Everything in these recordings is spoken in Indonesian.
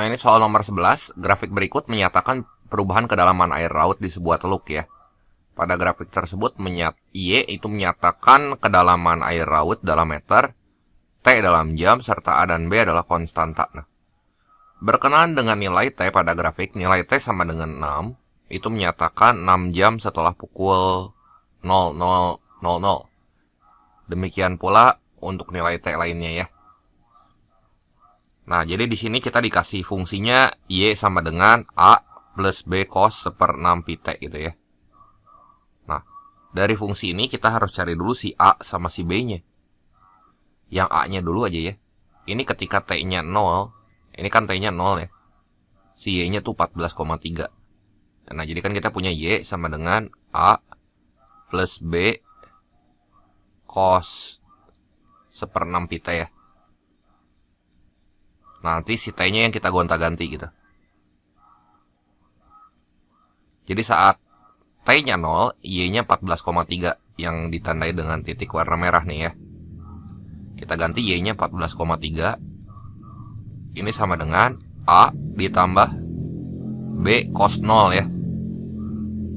Nah, ini soal nomor 11. Grafik berikut menyatakan perubahan kedalaman air laut di sebuah teluk ya. Pada grafik tersebut, Y itu menyatakan kedalaman air laut dalam meter, T dalam jam, serta A dan B adalah konstanta. Nah, berkenaan dengan nilai T pada grafik, nilai T sama dengan 6, itu menyatakan 6 jam setelah pukul 00.00. Demikian pula untuk nilai T lainnya ya. Nah, jadi di sini kita dikasih fungsinya Y sama dengan A plus B cos 1/6 pi T gitu ya. Nah, dari fungsi ini kita harus cari dulu si A sama si B-nya. Yang A-nya dulu aja ya. Ini ketika T-nya 0, ini kan T-nya 0 ya. Si Y-nya tuh 14,3. Nah, jadi kan kita punya Y sama dengan A plus B cos 1/6 pi T ya. Nanti si T-nya yang kita gonta-ganti gitu. Jadi saat T-nya 0, Y-nya 14,3 yang ditandai dengan titik warna merah nih ya. Kita ganti Y-nya 14,3. Ini sama dengan A ditambah B cos 0 ya.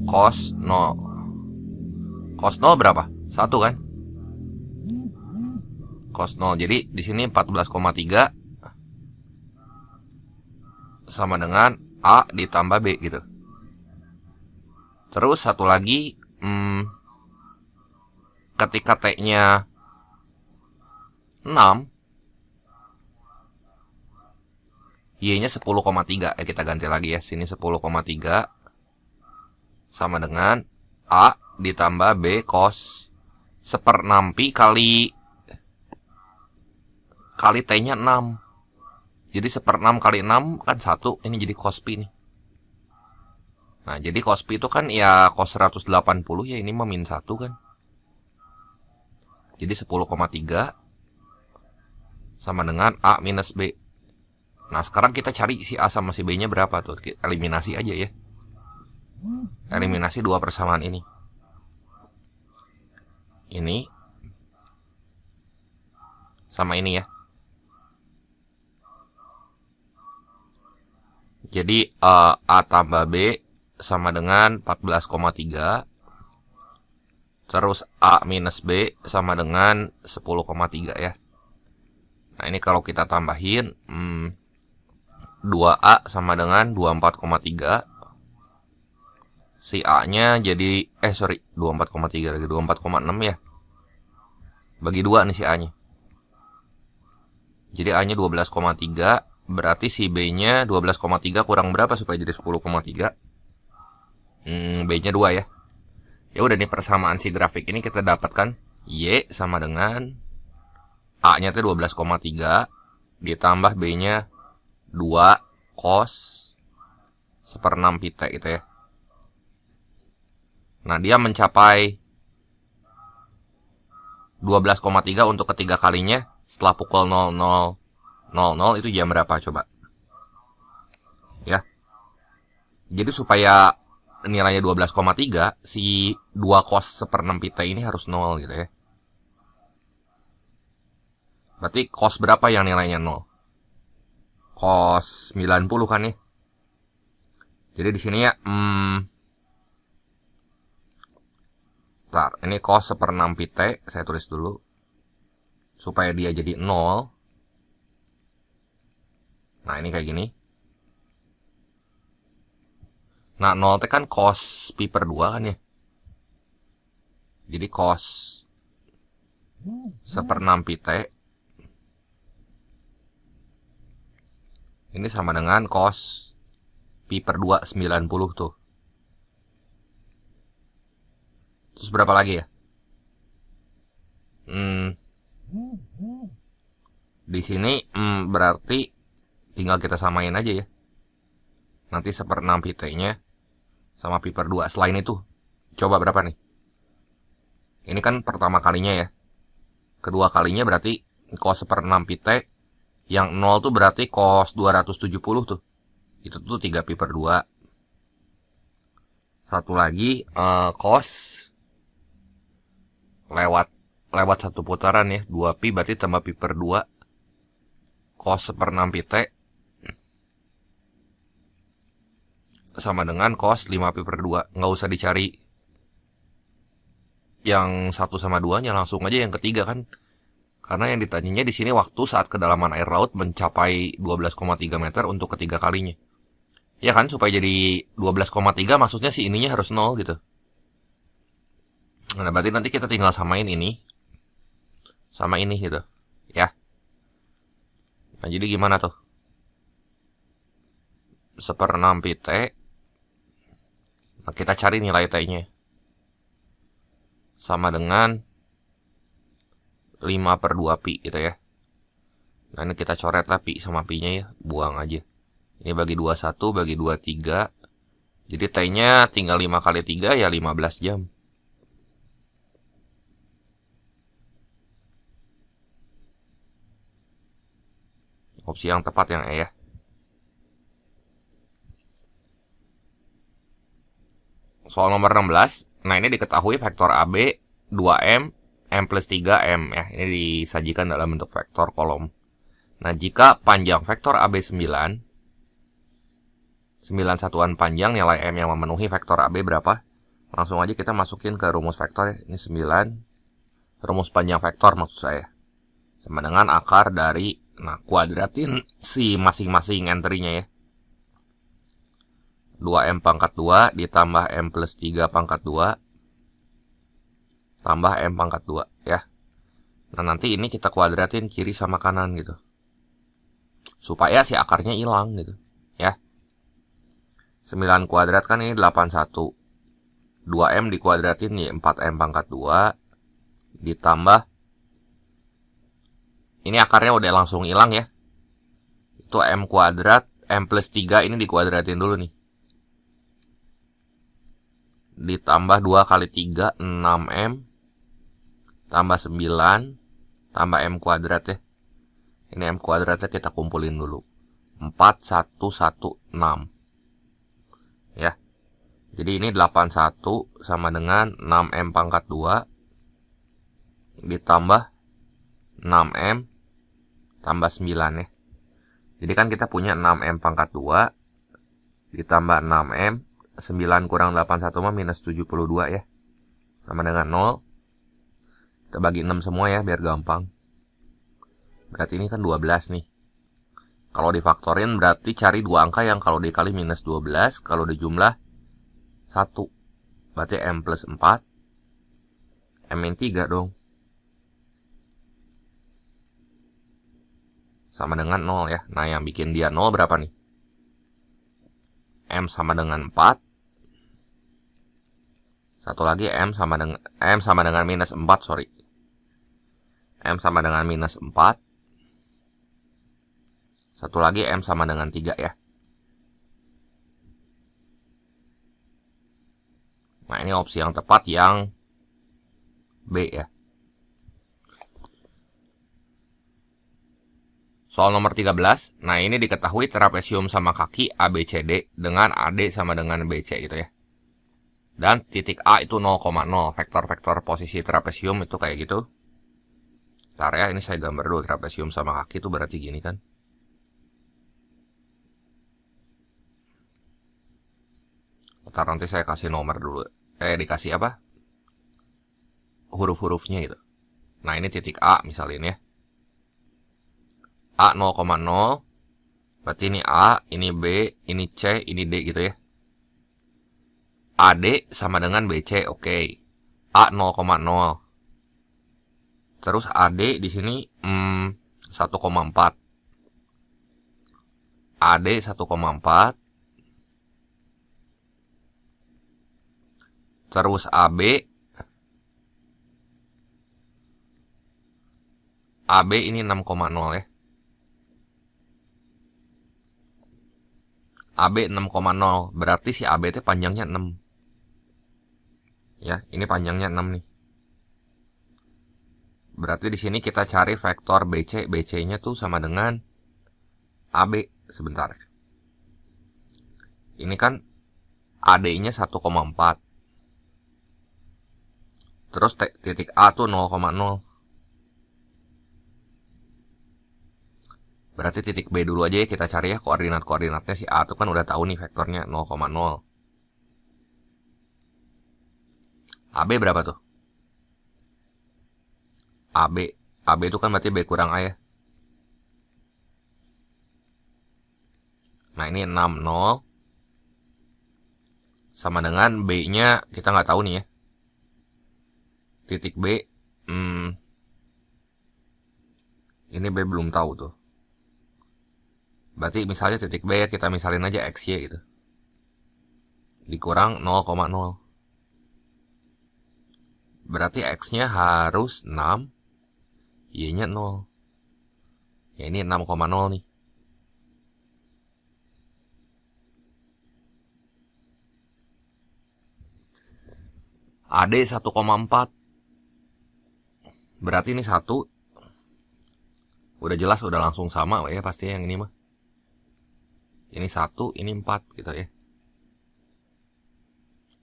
Cos 0. Cos 0 berapa? 1 kan? Cos 0. Jadi di sini 14,3 sama dengan A ditambah B gitu. Terus satu lagi, ketika T-nya 6, Y-nya 10,3. Kita ganti lagi ya. Sini 10,3 sama dengan A ditambah B cos 1/6 pi kali T-nya 6. Jadi 1/6 kali 6 kan 1. Ini jadi cos pi nih. Nah, jadi cos pi itu kan ya cos 180 ya. Ini mah min 1 kan. Jadi 10,3 sama dengan A minus B. Nah, sekarang kita cari si A sama si B-nya berapa tuh. Eliminasi aja ya. Eliminasi dua persamaan ini. Ini sama ini ya. Jadi A tambah B sama dengan 14,3. Terus A minus B sama dengan 10,3 ya. Nah, ini kalau kita tambahin 2A sama dengan 24,3. Si A-nya jadi 24,3 lagi, 24,6 ya. Bagi 2 nih si A-nya. Jadi A-nya 12,3. Berarti si B-nya 12,3 kurang berapa supaya jadi 10,3? B-nya 2 ya. Ya udah nih, persamaan si grafik ini kita dapatkan Y sama dengan A-nya tuh 12,3 ditambah B-nya 2 cos 1/6 pi T itu ya. Nah, dia mencapai 12,3 untuk ketiga kalinya setelah pukul 00.00 itu jam berapa coba? Ya. Jadi supaya nilainya 12,3, si 2 cos 1/6 pi T ini harus 0 gitu ya. Berarti cos berapa yang nilainya 0? Cos 90 kan ya. Jadi di sini ya bentar, ini cos 1/6 pi T saya tulis dulu supaya dia jadi 0. Nah, ini kayak gini. Nah, 0 T kan cos pi per 2 kan ya. Jadi cos 1/6 pi T ini sama dengan cos pi per 2 90 tuh. Terus berapa lagi ya? Di sini berarti tinggal kita samain aja ya. Nanti 1/6 pi T-nya sama pi per 2. Selain itu, coba berapa nih? Ini kan pertama kalinya ya. Kedua kalinya berarti cos 1/6 pi T. Yang 0 tuh berarti cos 270 tuh. Itu tuh 3 pi per 2. Satu lagi cos lewat satu putaran ya. 2 pi berarti tambah pi per 2. Cos 1/6 pi T sama dengan cos 5pi per 2. Nggak usah dicari yang 1 sama 2-nya, langsung aja yang ketiga kan. Karena yang ditanyanya di sini waktu saat kedalaman air laut mencapai 12,3 meter untuk ketiga kalinya. Ya kan, supaya jadi 12,3 maksudnya si ininya harus 0 gitu. Nah, berarti nanti kita tinggal samain ini sama ini gitu. Ya. Nah, jadi gimana tuh? 1/6 pi T. Nah, kita cari nilai T-nya. Sama dengan 5/2 pi gitu ya. Nah, ini kita coret lah pi sama pi-nya ya. Buang aja. Ini bagi 21, bagi 23. Jadi T-nya tinggal 5 kali 3 ya 15 jam. Opsi yang tepat yang E ya. Soal nomor 16. Nah, ini diketahui vektor AB 2M, M plus 3M ya. Ini disajikan dalam bentuk vektor kolom. Nah, jika panjang vektor AB 9 satuan panjang, nilai M yang memenuhi vektor AB berapa? Langsung aja kita masukin ke rumus vektor ya. Ini 9. Rumus panjang vektor maksud saya. Sama dengan akar dari, nah kuadratin si masing-masing entry-nya ya. 2M pangkat 2 ditambah M plus 3 pangkat 2 tambah M pangkat 2 ya. Nah, nanti ini kita kuadratin kiri sama kanan gitu. Supaya si akarnya hilang gitu ya. 9 kuadrat kan ini 81. 2M dikuadratin ya 4M pangkat 2 ditambah ini akarnya udah langsung hilang ya. Itu M kuadrat, M plus 3 ini dikuadratin dulu nih. Ditambah 2 kali 3, 6M. Tambah 9. Tambah M kuadrat ya. Ini M kuadratnya kita kumpulin dulu. 4116. Ya. Jadi ini 81 sama dengan 6M pangkat 2. Ditambah 6M. Tambah 9 ya. Jadi kan kita punya 6M pangkat 2. Ditambah 6M. 9 kurang 81 mah minus 72 ya. Sama dengan 0. Kita bagi 6 semua ya biar gampang. Berarti ini kan 12 nih. Kalau difaktorin berarti cari dua angka yang kalau dikali minus 12. Kalau dijumlah 1. Berarti M plus 4. M-in 3 dong. Sama dengan 0 ya. Nah, yang bikin dia 0 berapa nih? M sama dengan 4. Satu lagi M sama dengan minus 4, sorry. M sama dengan minus 4. Satu lagi M sama dengan 3 ya. Nah, ini opsi yang tepat yang B ya. Soal nomor 13. Nah, ini diketahui trapesium sama kaki ABCD dengan AD sama dengan BC gitu ya. Dan titik A itu 0,0. Vektor-vektor posisi trapesium itu kayak gitu. Bentar ya, ini saya gambar dulu trapesium sama kaki itu berarti gini kan. Bentar, nanti saya kasih nomor dulu. Dikasih apa? Huruf-hurufnya gitu. Nah, ini titik A misalnya ini ya. A 0,0. Berarti ini A, ini B, ini C, ini D gitu ya. AD sama dengan BC, oke. A 0,0. Terus AD di sini 1,4. AD 1,4. Terus AB ini 6,0 ya. AB 6,0. Berarti si AB itu panjangnya 6. Ya, ini panjangnya 6 nih. Berarti di sini kita cari vektor BC. BC-nya tuh sama dengan AB. Sebentar. Ini kan AD-nya 1,4. Terus titik A tuh 0,0. Berarti titik B dulu aja ya, kita cari ya koordinat-koordinatnya. Si A itu kan udah tahu nih vektornya 0,0. AB berapa tuh? AB itu kan berarti B kurang A ya. Nah ini 6, 0. Sama dengan B-nya kita nggak tahu nih ya. Titik B, ini B belum tahu tuh. Berarti misalnya titik B ya, kita misalin aja XY gitu. Dikurang 0,0. Berarti X-nya harus 6, Y-nya 0. Ya ini 6,0 nih. AD 1,4. Berarti ini 1. Udah jelas, udah langsung sama ya pasti yang ini mah. Ini 1, ini 4 gitu ya.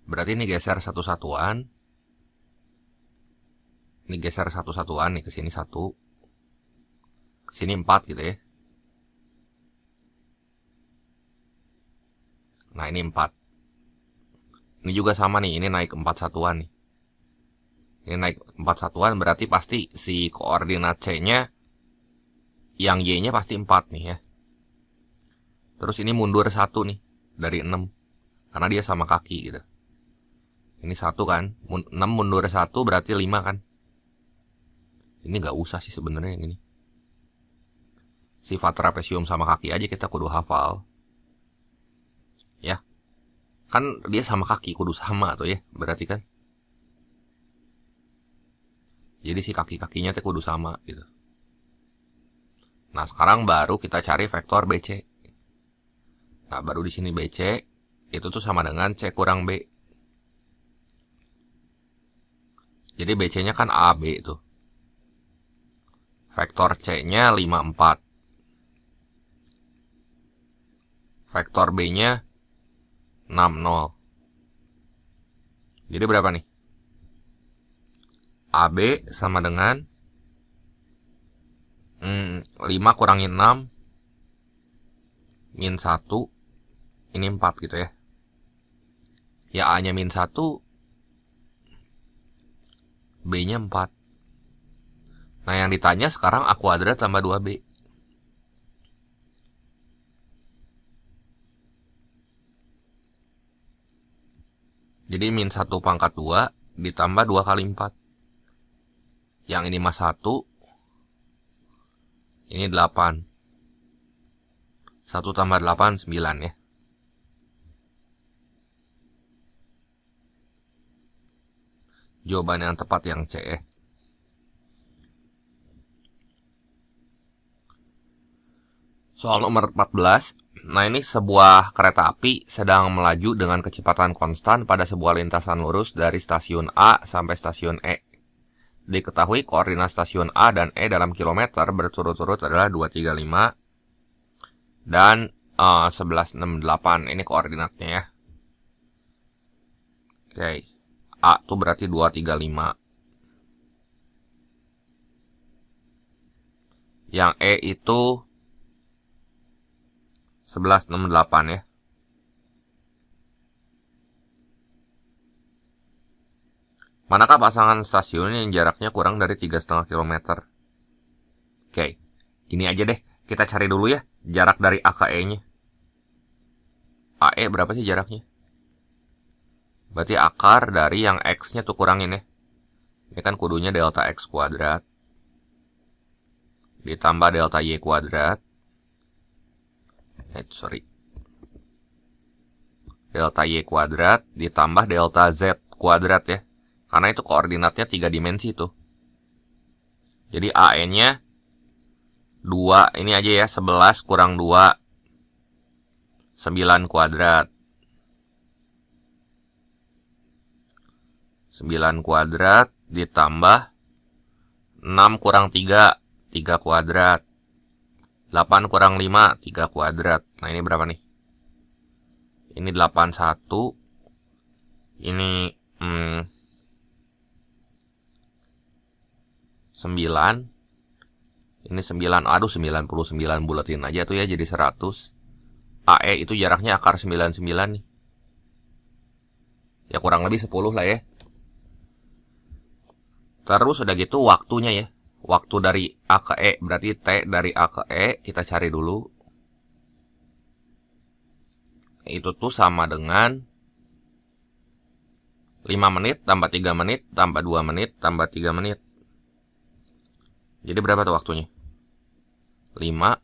Berarti ini geser satu-satuan. Ini geser satu-satuan nih, ke sini 1. Ke sini 4 gitu ya. Nah, ini 4. Ini juga sama nih, ini naik 4 satuan nih. Ini naik 4 satuan berarti pasti si koordinat C-nya yang Y-nya pasti 4 nih ya. Terus ini mundur 1 nih dari 6. Karena dia sama kaki gitu. Ini 1 kan, 6 mundur 1 berarti 5 kan. Ini nggak usah sih sebenarnya yang ini. Sifat trapesium sama kaki aja kita kudu hafal. Ya. Kan dia sama kaki, kudu sama tuh ya, berarti kan. Jadi si kaki-kakinya tuh kudu sama gitu. Nah, sekarang baru kita cari vektor BC. Nah, baru di sini BC itu tuh sama dengan C kurang B. Jadi BC-nya kan AB itu. Vektor C-nya 54. Vektor B-nya 60. Jadi berapa nih? AB sama dengan 5 kurangin 6 min 1. Ini 4 gitu ya. Ya A-nya min 1, B-nya 4. Nah yang ditanya sekarang A kuadrat tambah 2B. Jadi min 1 pangkat 2 ditambah 2 kali 4. Yang ini mas 1. Ini 8. 1 tambah 8, 9 ya. Jawaban yang tepat yang C ya. Soal nomor 14. Nah ini sebuah kereta api sedang melaju dengan kecepatan konstan pada sebuah lintasan lurus dari stasiun A sampai stasiun E. Diketahui koordinat stasiun A dan E dalam kilometer berturut-turut adalah 235 dan 1168. Ini koordinatnya ya. Oke. A itu berarti 235. Yang E itu 1168 ya. Manakah pasangan stasiun yang jaraknya kurang dari 3,5 km? Oke, gini aja deh. Kita cari dulu ya jarak dari A ke E-nya. AE berapa sih jaraknya? Berarti akar dari yang X-nya tuh kurangin ya. Ini kan kudunya delta X kuadrat. Ditambah delta Y kuadrat. Delta Y kuadrat ditambah delta Z kuadrat ya. Karena itu koordinatnya 3 dimensi tuh. Jadi AN-nya 2, ini aja ya, 11 kurang 2. 9 kuadrat. 9 kuadrat ditambah 6 kurang 3, 3 kuadrat. 8 kurang 5, 3 kuadrat. Nah ini berapa nih? Ini 81. Ini 9. Ini 9, aduh 99 bulatin aja tuh ya jadi 100. AE itu jaraknya akar 99 nih. Ya kurang lebih 10 lah ya. Terus udah gitu waktunya ya. Waktu dari A ke E, berarti T dari A ke E kita cari dulu. Itu tuh sama dengan 5 menit tambah 3 menit tambah 2 menit tambah 3 menit. Jadi berapa tuh waktunya? 5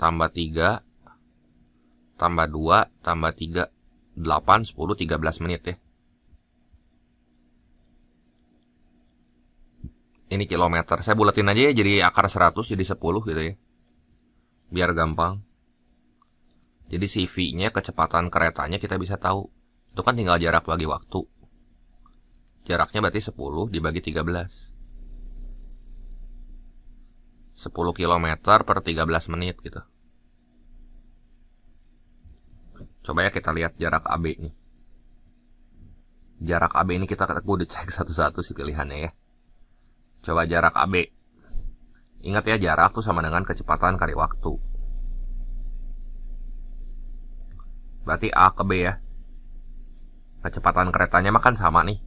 tambah 3 tambah 2 tambah 3, 8, 10, 13 menit ya. Ini kilometer. Saya bulatin aja ya jadi akar 100 jadi 10 gitu ya. Biar gampang. Jadi CV-nya kecepatan keretanya kita bisa tahu. Itu kan tinggal jarak bagi waktu. Jaraknya berarti 10 dibagi 13. 10 km per 13 menit gitu. Coba ya kita lihat jarak AB nih. Jarak AB ini kita udah cek satu-satu sih pilihannya ya. Coba jarak AB. Ingat ya, jarak tuh sama dengan kecepatan kali waktu. Berarti A ke B ya. Kecepatan keretanya mah kan sama nih.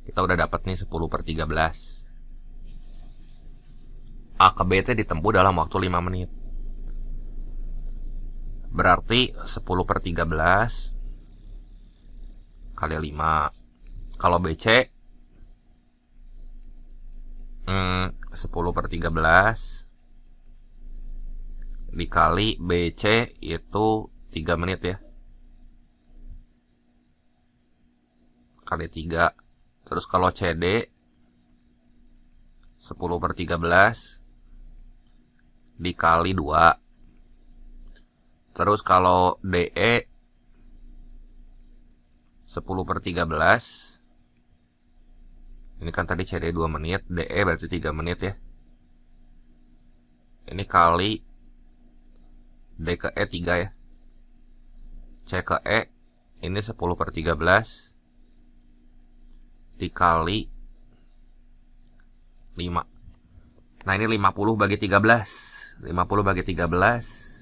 Kita udah dapat nih 10 per 13. A ke B itu ditempuh dalam waktu 5 menit. Berarti 10 per 13 kali 5. Kalau BC 10 per 13 dikali BC itu 3 menit ya. Kali 3. Terus kalau CD 10 per 13 dikali 2. Terus kalau DE 10 per 13. Ini kan tadi CD 2 menit, DE berarti 3 menit ya. Ini kali D ke E 3 ya. C ke E ini 10 per 13 dikali 5. Nah ini 50 bagi 13. 50 bagi 13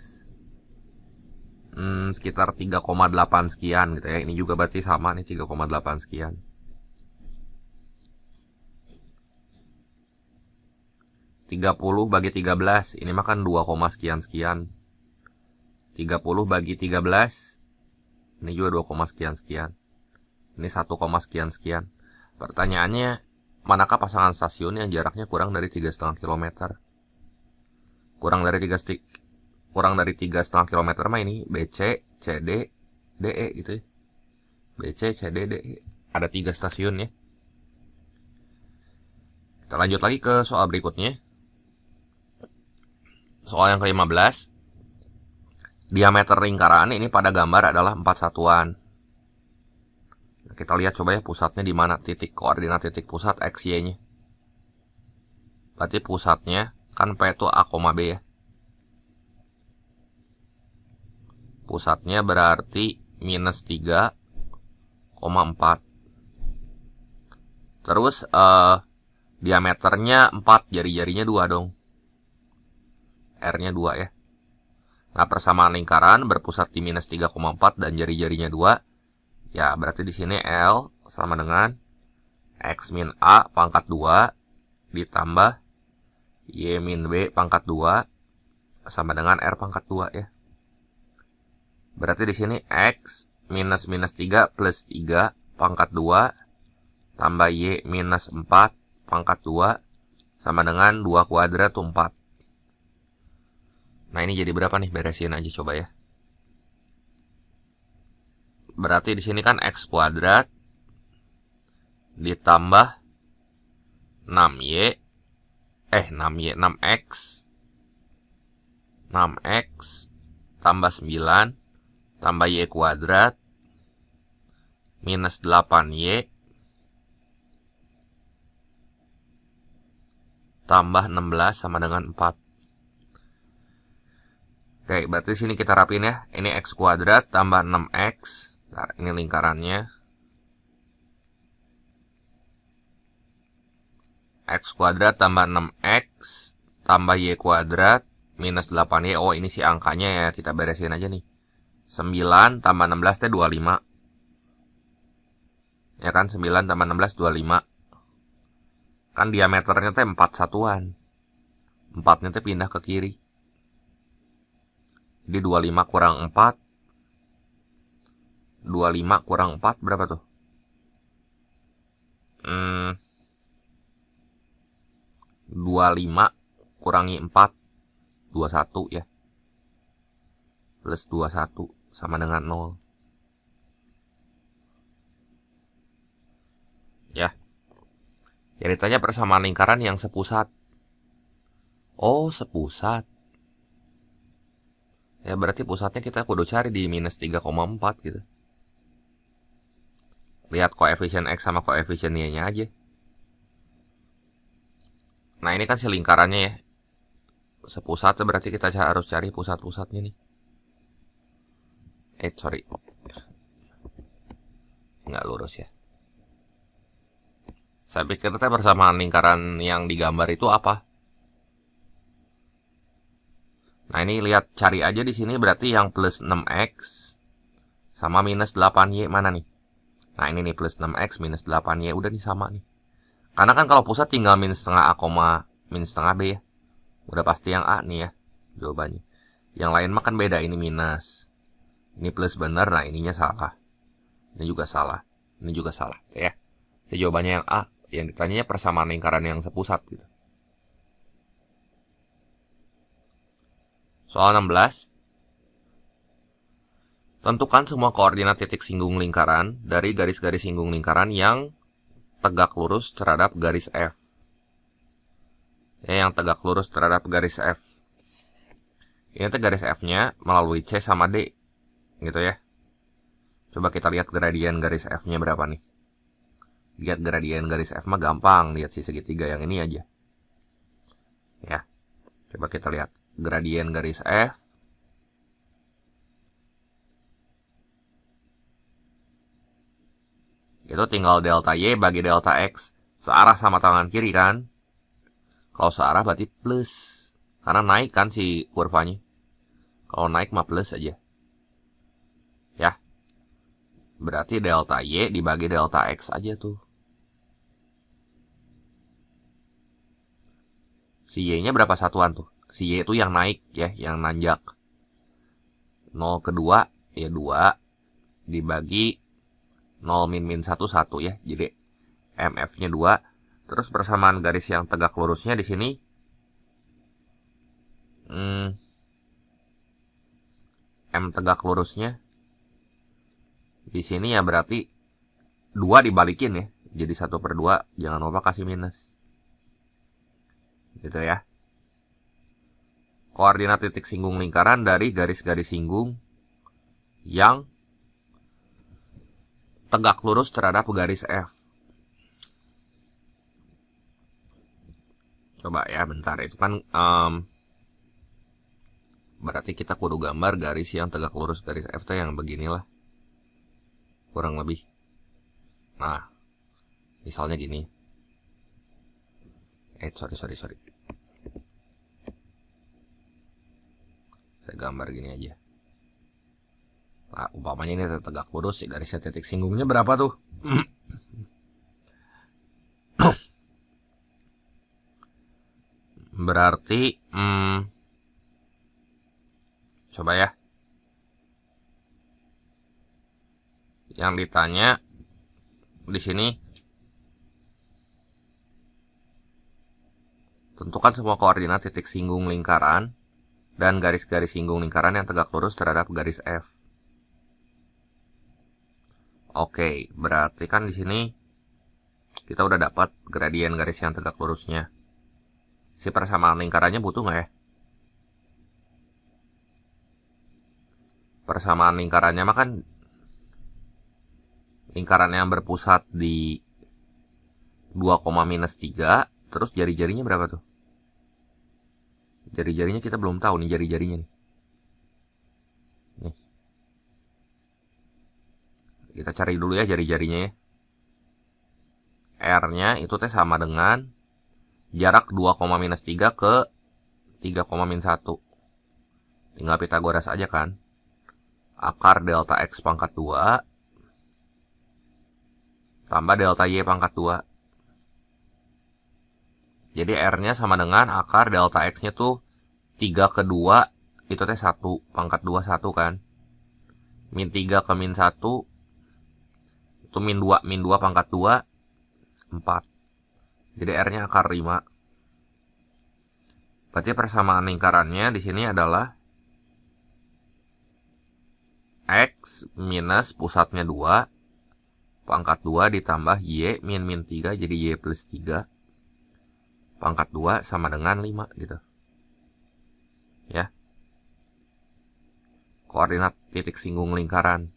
sekitar 3,8 sekian gitu ya. Ini juga berarti sama nih 3,8 sekian. Puluh bagi 13 ini makan 2, sekian sekian. 30 bagi 13 ini juga 2, sekian sekian. Ini 1, sekian sekian. Pertanyaannya, manakah pasangan stasiun yang jaraknya kurang dari 3,5 km? Kurang dari 3,5 km mah ini BC, CD, DE gitu ya. BC, CD, DE. Ada 3 stasiun ya. Kita lanjut lagi ke soal berikutnya. Soal yang ke-15. Diameter lingkaran ini pada gambar adalah 4 satuan. Kita lihat coba ya pusatnya di mana, titik koordinat titik pusat X, Y-nya. Berarti pusatnya kan P itu A, B ya. Pusatnya berarti minus 3,4. Terus diameternya 4, jari-jarinya 2 dong. R-nya 2 ya. Nah, persamaan lingkaran berpusat di minus 3,4 dan jari-jarinya 2. Ya, berarti di sini L sama dengan X min A pangkat 2 ditambah Y min B pangkat 2 sama dengan R pangkat 2 ya. Berarti di sini X minus 3 plus 3 pangkat 2 tambah Y minus 4 pangkat 2 sama dengan 2 kuadrat 4. Nah ini jadi berapa nih? Beresin aja coba ya. Berarti di sini kan X kuadrat ditambah 6Y 6X tambah 9 tambah Y kuadrat minus 8Y tambah 16 sama dengan 4. Oke, berarti sini kita rapiin ya. Ini X kuadrat tambah 6X. Nah, ini lingkarannya. X kuadrat tambah 6X tambah Y kuadrat minus 8Y. Oh, ini sih angkanya ya, kita beresin aja nih. 9 tambah 16 teh 25. Ya kan, 9 tambah 16 25. Kan diameternya teh 4 satuan. 4-nya teh pindah ke kiri. Jadi 25 kurang 4. 25 kurang 4 berapa tuh? 25 kurangi 4, 21 ya. Plus 21 sama dengan 0. Ya. Jadi ditanya persamaan lingkaran yang sepusat. Oh, sepusat. Ya berarti pusatnya kita kudu cari di minus 3,4 gitu. Lihat koefisien X sama koefisien Y-nya aja. Nah, ini kan si lingkarannya ya. Sepusat berarti kita harus cari pusat-pusatnya nih. Sorry. Nggak lurus ya. Saya pikir persamaan lingkaran yang digambar itu apa? Nah, ini lihat, cari aja di sini berarti yang plus 6X sama minus 8Y mana nih? Nah, ini nih plus 6X minus 8Y, udah nih sama nih. Karena kan kalau pusat tinggal min setengah A, min setengah B ya. Udah pasti yang A nih ya jawabannya. Yang lain mah kan beda, ini minus. Ini plus bener, nah ininya salah. Ini juga salah. Ini juga salah ya. Jadi jawabannya yang A, yang ditanyanya persamaan lingkaran yang sepusat gitu. Soal 16. Tentukan semua koordinat titik singgung lingkaran dari garis-garis singgung lingkaran yang tegak lurus terhadap garis F. Ya, yang tegak lurus terhadap garis F. Ini tuh garis F-nya melalui C sama D. Gitu ya. Coba kita lihat gradien garis F-nya berapa nih. Lihat gradien garis F mah gampang. Lihat si segitiga yang ini aja. Ya. Coba kita lihat gradien garis F. Itu tinggal delta Y bagi delta X. Searah sama tangan kiri kan. Kalau searah berarti plus. Karena naik kan si kurvanya. Kalau naik mah plus aja. Ya. Berarti delta Y dibagi delta X aja tuh. Si Y-nya berapa satuan tuh? Si Y itu yang naik ya, yang nanjak. 0 kedua ya 2 dibagi 0 min 1 1 ya. Jadi MF-nya 2. Terus persamaan garis yang tegak lurusnya di sini M tegak lurusnya di sini ya berarti 2 dibalikin ya. Jadi 1/2, jangan lupa kasih minus. Gitu ya. Koordinat titik singgung lingkaran dari garis-garis singgung yang tegak lurus terhadap garis F. Coba ya bentar, itu kan berarti kita kudu gambar garis yang tegak lurus garis F itu yang beginilah. Kurang lebih. Nah, misalnya gini. Sorry. Saya gambar gini aja. Nah, umpamanya ini tegak lurus, garisnya titik singgungnya berapa tuh? Berarti coba ya. Yang ditanya di sini, tentukan semua koordinat titik singgung lingkaran dan garis-garis singgung lingkaran yang tegak lurus terhadap garis F. Oke, berarti kan di sini kita udah dapat gradien garis yang tegak lurusnya. Si persamaan lingkarannya butuh nggak ya? Persamaan lingkarannya mah kan lingkaran yang berpusat di 2,-3, terus jari-jarinya berapa tuh? Jari-jarinya kita belum tahu nih jari-jarinya nih. Nih. Kita cari dulu ya jari-jarinya ya. R-nya itu teh sama dengan jarak 2,-3 ke 3, min 1. Tinggal Pitagoras aja kan. Akar delta X pangkat 2 tambah delta Y pangkat 2. Jadi R-nya sama dengan akar delta X-nya tuh 3 ke 2, itu teh 1, pangkat 2 1 kan. Min 3 ke min 1, itu min 2 pangkat 2, 4. Jadi R-nya akar 5. Berarti persamaan lingkarannya di sini adalah X minus pusatnya 2, pangkat 2 ditambah Y min 3, jadi Y plus 3. Pangkat 2 sama dengan 5 gitu. Ya. Koordinat titik singgung lingkaran.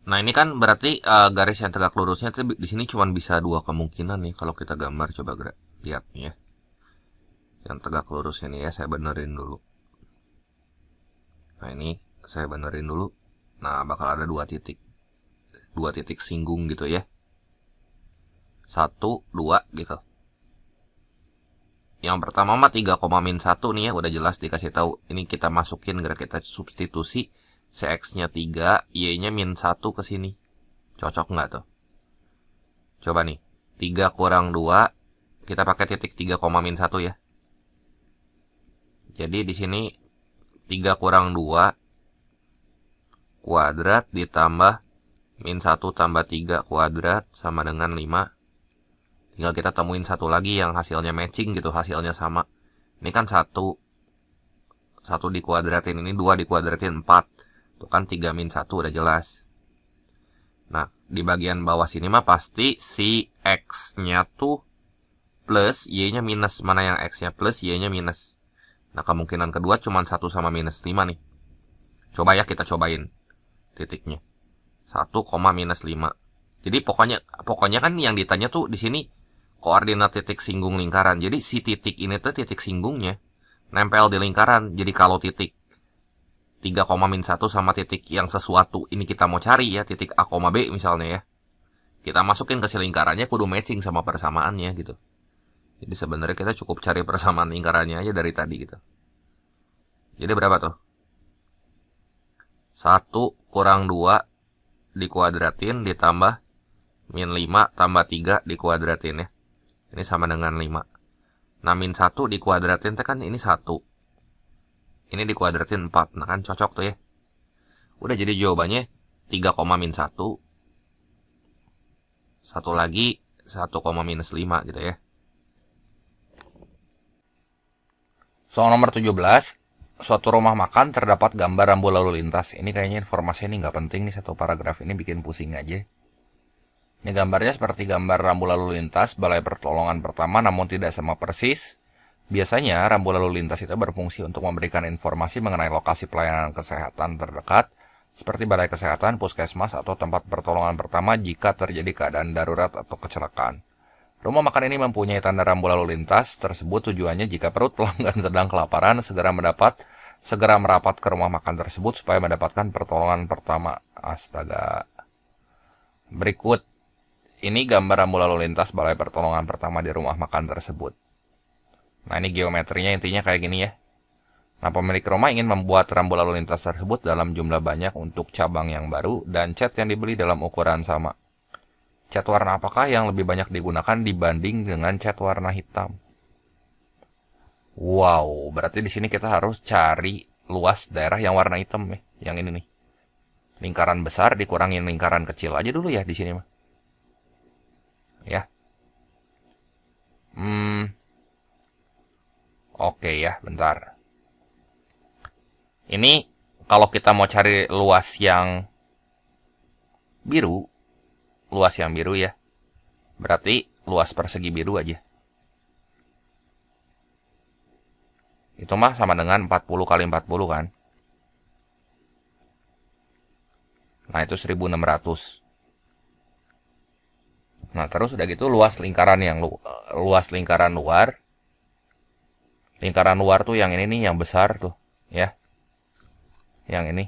Nah, ini kan berarti garis yang tegak lurusnya di sini cuma bisa 2 kemungkinan nih kalau kita gambar. Coba lihat nih ya. Yang tegak lurusnya nih ya, saya benerin dulu. Nah, ini saya benerin dulu. Nah, bakal ada 2 titik. 2 titik singgung gitu ya. 1, 2 gitu. Yang pertama mah 3, min 1 nih ya, udah jelas dikasih tahu. Ini kita masukin, kita substitusi. Cx-nya 3, Y-nya min 1 ke sini. Cocok nggak tuh? Coba nih. 3 kurang 2, kita pakai titik 3, min 1 ya. Jadi di sini 3 kurang 2 kuadrat ditambah min 1 tambah 3 kuadrat sama dengan 5. Tinggal kita temuin satu lagi yang hasilnya matching gitu, hasilnya sama. Ini kan 1 dikuadratin, ini 2 dikuadratin 4. Itu kan 3 min 1 udah jelas. Nah, di bagian bawah sini mah pasti si X-nya tuh plus, Y-nya minus. Mana yang X-nya plus, Y-nya minus. Nah, kemungkinan kedua cuma 1 sama minus 5 nih. Coba ya kita cobain titiknya. 1, minus 5. Jadi pokoknya kan yang ditanya tuh di sini koordinat titik singgung lingkaran. Jadi si titik ini tuh titik singgungnya nempel di lingkaran. Jadi kalau titik 3, min 1 sama titik yang sesuatu ini kita mau cari ya, titik A, B misalnya ya. Kita masukin ke si lingkarannya kudu matching sama persamaannya gitu. Jadi sebenarnya kita cukup cari persamaan lingkarannya aja dari tadi gitu. Jadi berapa tuh? 1 kurang 2 dikuadratin ditambah min 5 tambah 3 dikuadratin ya. Ini sama dengan 5. Nah, min 1 dikuadratin kan ini 1. Ini dikuadratin 4. Nah, kan cocok tuh ya. Udah, jadi jawabannya 3, min 1. Satu lagi 1, minus 5 gitu ya. Soal nomor 17. Suatu rumah makan terdapat gambar rambu lalu lintas. Ini kayaknya informasi ini nggak penting nih, satu paragraf ini bikin pusing aja. Ini gambarnya seperti gambar rambu lalu lintas balai pertolongan pertama, namun tidak sama persis. Biasanya rambu lalu lintas itu berfungsi untuk memberikan informasi mengenai lokasi pelayanan kesehatan terdekat, seperti balai kesehatan, puskesmas, atau tempat pertolongan pertama jika terjadi keadaan darurat atau kecelakaan. Rumah makan ini mempunyai tanda rambu lalu lintas tersebut, tujuannya jika perut pelanggan sedang kelaparan segera merapat ke rumah makan tersebut supaya mendapatkan pertolongan pertama. Astaga. Berikut ini gambar rambu lalu lintas balai pertolongan pertama di rumah makan tersebut. Nah, ini geometrinya intinya kayak gini ya. Nah, pemilik rumah ingin membuat rambu lalu lintas tersebut dalam jumlah banyak untuk cabang yang baru dan cat yang dibeli dalam ukuran sama. Cat warna apakah yang lebih banyak digunakan dibanding dengan cat warna hitam? Wow, berarti di sini kita harus cari luas daerah yang warna hitam ya, yang ini nih. Lingkaran besar dikurangin lingkaran kecil aja dulu ya di sini mah. Ya. Oke ya, bentar. Ini kalau kita mau cari luas yang biru ya. Berarti luas persegi biru aja. Itu mah sama dengan 40 kali 40 kan. Nah, itu 1600. Nah, terus udah gitu luas lingkaran luar. Lingkaran luar tuh yang ini nih, yang besar tuh, ya. Yang ini.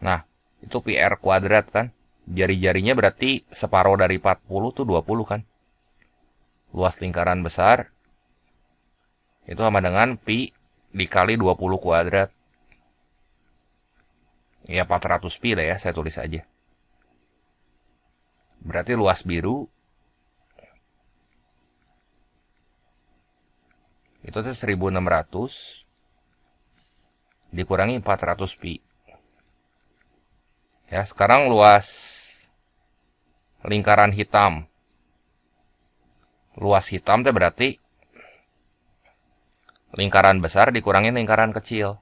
Nah, itu PR kuadrat kan. Jari-jarinya berarti separuh dari 40 tuh 20 kan. luas lingkaran besar itu sama dengan pi dikali 20 kuadrat. Ya 400 pi lah ya, saya tulis aja. Berarti luas biru itu 1600 dikurangi 400 pi. Ya, sekarang luas lingkaran hitam. Luas hitam itu berarti lingkaran besar dikurangi lingkaran kecil.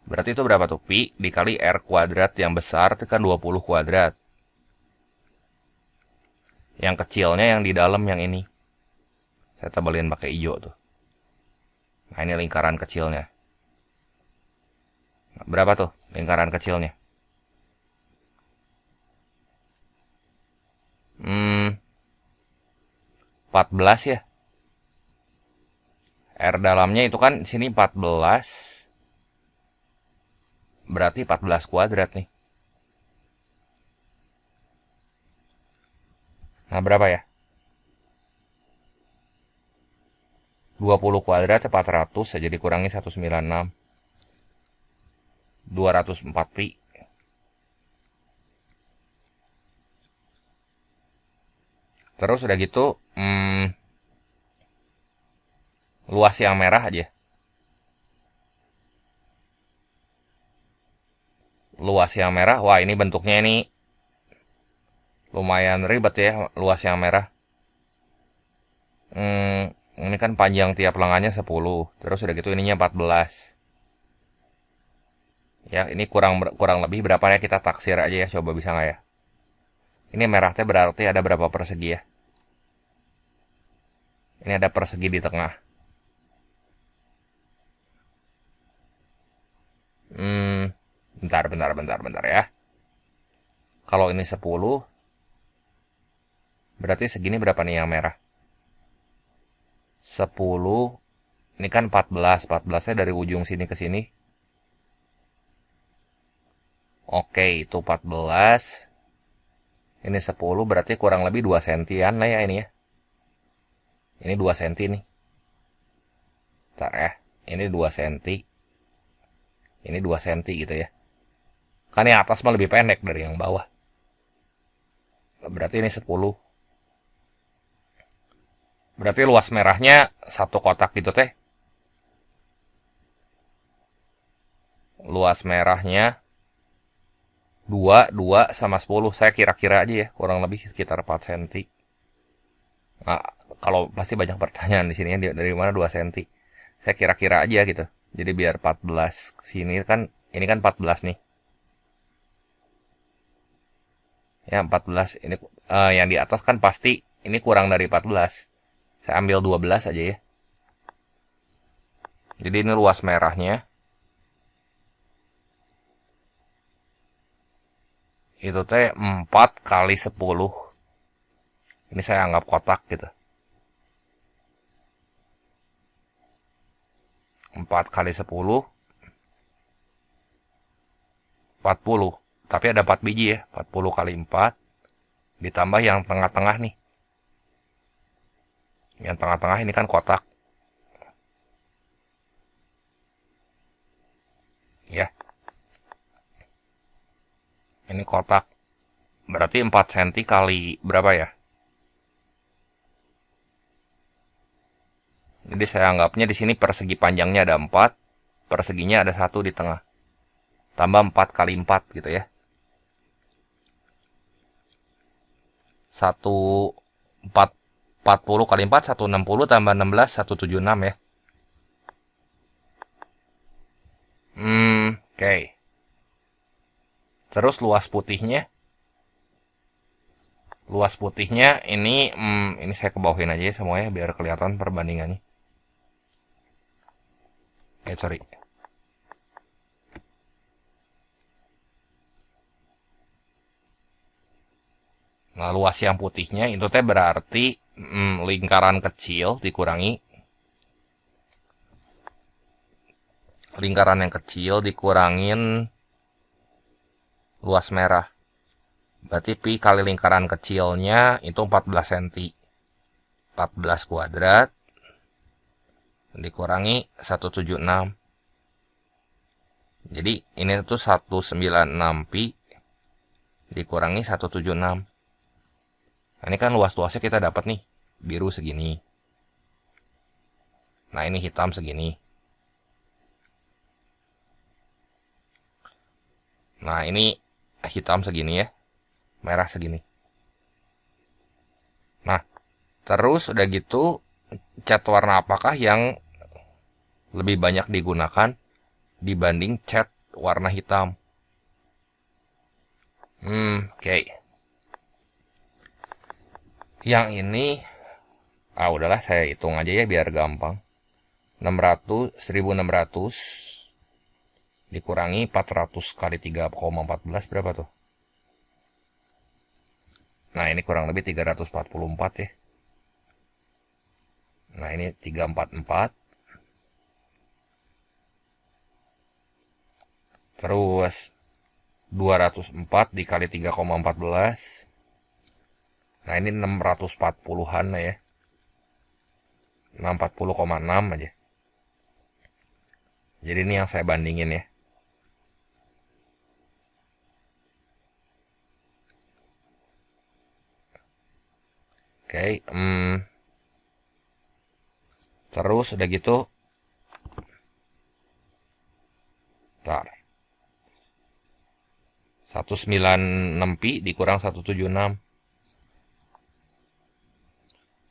Berarti itu berapa tuh? Pi dikali R kuadrat yang besar itu kan 20 kuadrat. Yang kecilnya yang di dalam yang ini. Saya tebelin pakai hijau tuh. Nah ini lingkaran kecilnya. Berapa tuh lingkaran kecilnya? 14 ya. R dalamnya itu kan sini 14. Berarti 14 kuadrat nih. Nah berapa ya? 20 kuadrat 400 saja dikurangi 196. 204 pi. Terus udah gitu luas yang merah aja. Luas yang merah, wah ini bentuknya ini lumayan ribet ya, luas yang merah. Ini kan panjang tiap lengannya 10. Terus udah gitu ininya 14. Ya, ini kurang lebih berapa ya, kita taksir aja ya, coba bisa nggak ya. Ini merahnya berarti ada berapa persegi ya? Ini ada persegi di tengah. Bentar ya. Kalau ini 10, berarti segini berapa nih yang merah? 10, ini kan 14. 14-nya dari ujung sini ke sini. Oke, itu 14. Ini 10, berarti kurang lebih 2 sentian lah ya ini ya. Ini 2 senti nih. Bentar ya. Ini 2 senti. Ini 2 senti gitu ya. Kan yang atas mah lebih pendek dari yang bawah. Berarti ini 10. Berarti luas merahnya satu kotak gitu teh. Luas merahnya 2 sama 10. Saya kira-kira aja ya, kurang lebih sekitar 4 cm. Nah, kalau pasti banyak pertanyaan di sini ya, dari mana 2 cm. Saya kira-kira aja gitu. Jadi biar 14 sini kan, ini kan 14 nih. Ya 14 ini yang di atas kan pasti ini kurang dari 14. Saya ambil 12 aja ya. Jadi ini luas merahnya. Itu teh 4 kali 10. Ini saya anggap kotak gitu. 4 kali 10. 40. Tapi ada 4 biji ya. 40 kali 4. Ditambah yang tengah-tengah nih. Yang tengah-tengah ini kan kotak. Ya. Ini kotak. Berarti 4 cm kali berapa ya? Jadi saya anggapnya di sini persegi panjangnya ada 4. Perseginya ada 1 di tengah. Tambah 4 kali 4 gitu ya. 40 kali 4, 160 tambah 16, 176 ya. Oke. Terus luas putihnya. Luas putihnya ini saya kebawahin aja ya semuanya biar kelihatan perbandingannya. Sorry. Nah, luas yang putihnya itu teh berarti lingkaran kecil dikurangi lingkaran yang kecil dikurangin luas merah. Berarti pi kali lingkaran kecilnya itu 14 cm. 14 kuadrat dikurangi 176. Jadi ini tuh 196 pi dikurangi 176. Nah, ini kan luas-luasnya kita dapat nih. Biru segini. Nah, ini hitam segini. Nah, ini hitam segini ya. Merah segini. Nah, terus udah gitu, cat warna apakah yang lebih banyak digunakan dibanding cat warna hitam? Oke. Yang ini, udahlah saya hitung aja ya biar gampang. 1600 dikurangi 400 kali 3,14 berapa tuh? Nah, ini kurang lebih 344 ya. Nah, ini 344. Terus 204 dikali 3,14. Nah, ini 640-an ya. 640,6 aja. Jadi ini yang saya bandingin ya. Oke, terus udah gitu. Bentar. 196 pi dikurang 176.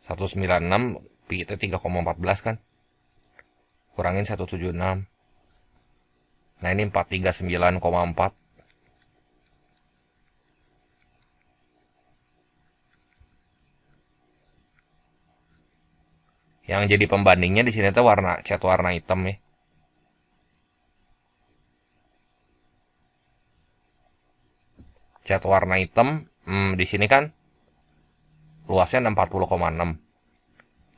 196 pi itu 3,14 kan. Kurangin 176. Nah, ini 439,4. Yang jadi pembandingnya di sini tuh cat warna hitam ya. Cat warna hitam di sini kan luasnya 60,6.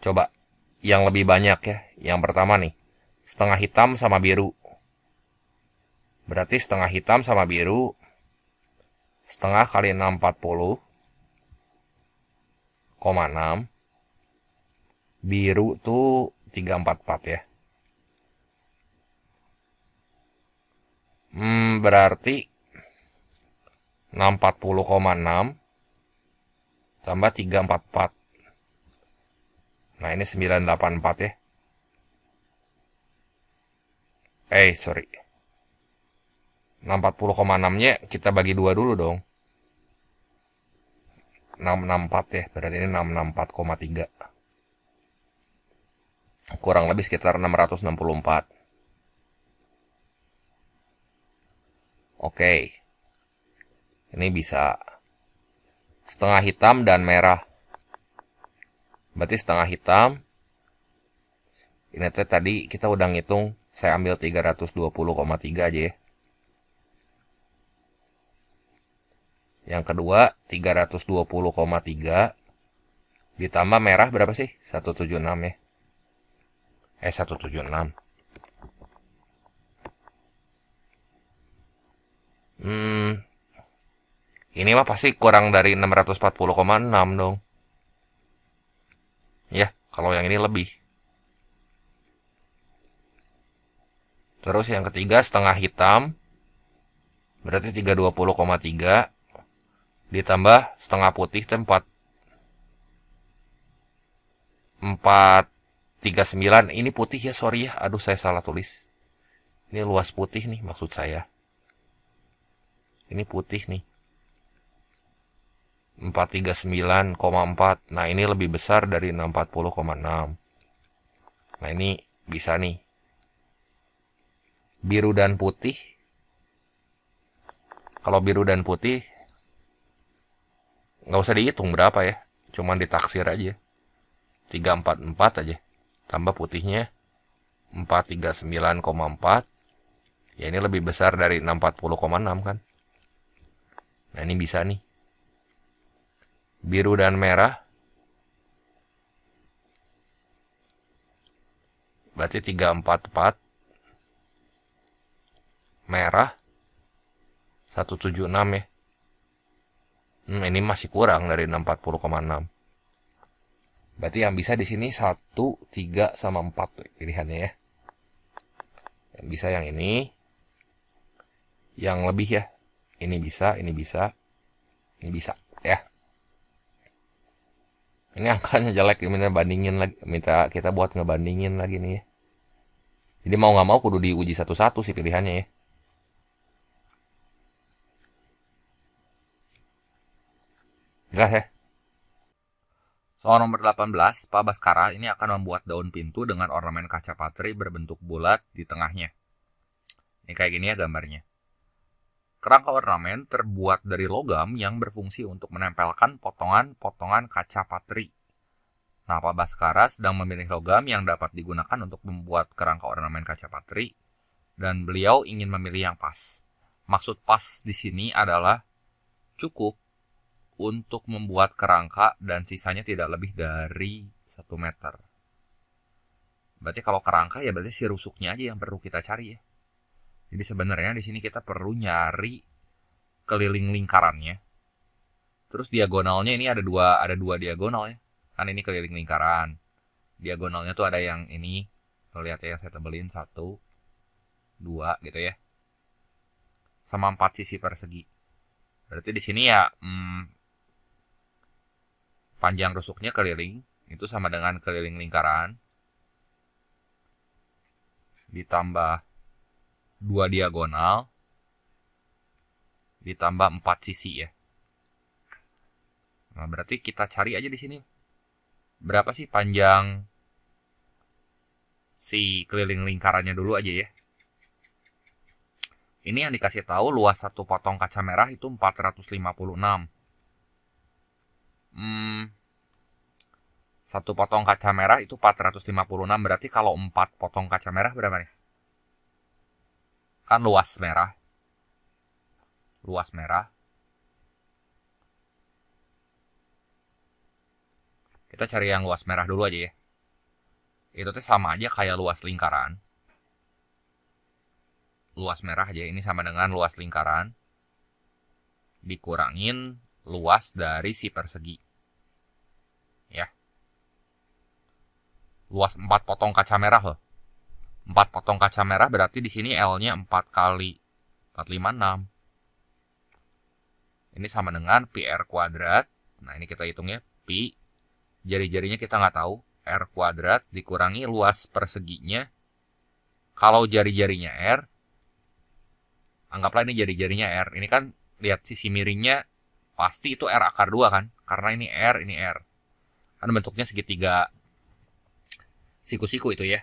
Coba yang lebih banyak ya. Yang pertama nih, setengah hitam sama biru. Berarti setengah hitam sama biru, setengah kali 640,6. Biru tuh 344 ya. Berarti 640,6 tambah 344. Nah, ini 984 ya. Sorry. 640,6-nya kita bagi 2 dulu dong. 664 ya. Berarti ini 664,3. Kurang lebih sekitar 664. Oke. Ini bisa setengah hitam dan merah. Berarti setengah hitam. Ini tuh tadi kita udah ngitung. Saya ambil 320,3 aja ya. Yang kedua 320,3 ditambah merah berapa sih? 176 ya. 176. Ini mah pasti kurang dari 640,6 dong. Ya, kalau yang ini lebih. Terus yang ketiga setengah hitam. Berarti 320,3 ditambah setengah putih itu 439. Ini putih ya, sorry ya. Aduh, saya salah tulis. Ini luas putih nih maksud saya. Ini putih nih. 439,4. Nah, ini lebih besar dari 640,6. Nah, ini bisa nih. Biru dan putih. Kalau biru dan putih nggak usah dihitung berapa ya. Cuman ditaksir aja. 344 aja. Tambah putihnya 439,4. Ya, ini lebih besar dari 640,6 kan. Nah, ini bisa nih. Biru dan merah. Berarti 344. Merah 176 ya. Ini masih kurang dari 640,6. Berarti yang bisa di sini 1, 3, sama 4 pilihannya ya. Yang bisa yang ini. Yang lebih ya. Ini bisa, ini bisa. Ini bisa ya. Ini angkanya jelek, minta bandingin lagi, minta kita buat ngebandingin lagi nih ya. Jadi mau nggak mau kudu diuji satu-satu sih pilihannya ya. Jelas ya. Soal nomor 18, Pak Baskara ini akan membuat daun pintu dengan ornamen kaca patri berbentuk bulat di tengahnya. Ini kayak gini ya gambarnya. Kerangka ornamen terbuat dari logam yang berfungsi untuk menempelkan potongan-potongan kaca patri. Nah, Pak Baskara sedang memilih logam yang dapat digunakan untuk membuat kerangka ornamen kaca patri, dan beliau ingin memilih yang pas. Maksud pas di sini adalah cukup untuk membuat kerangka dan sisanya tidak lebih dari 1 meter. Berarti kalau kerangka ya berarti si rusuknya aja yang perlu kita cari ya. Jadi sebenarnya di sini kita perlu nyari keliling lingkarannya. Terus diagonalnya ini ada dua diagonal ya. Kan ini keliling lingkaran. Diagonalnya tuh ada yang ini. Lihat ya, saya tebelin 1, 2 gitu ya. Sama 4 sisi persegi. Berarti di sini ya panjang rusuknya keliling itu sama dengan keliling lingkaran ditambah 2 diagonal ditambah 4 sisi ya. Nah, berarti kita cari aja di sini berapa sih panjang si keliling lingkarannya dulu aja ya. Ini yang dikasih tahu luas satu potong kaca merah itu 456. Satu potong kaca merah itu 456, berarti kalau 4 potong kaca merah berapa nih? Kan luas merah. Luas merah. Kita cari yang luas merah dulu aja ya. Itu tuh sama aja kayak luas lingkaran. Luas merah aja ini sama dengan luas lingkaran dikurangin luas dari si persegi. Ya. Luas 4 potong kaca merah loh. 4 potong kaca merah berarti di sini L-nya 4 kali 456. Ini sama dengan PR kuadrat. Nah, ini kita hitungnya pi. Jari-jarinya kita nggak tahu. R kuadrat dikurangi luas perseginya. Kalau jari-jarinya R, anggaplah ini jari-jarinya R. Ini kan lihat sisi miringnya pasti itu R akar 2 kan. Karena ini R, ini R. Kan bentuknya segitiga siku-siku itu ya.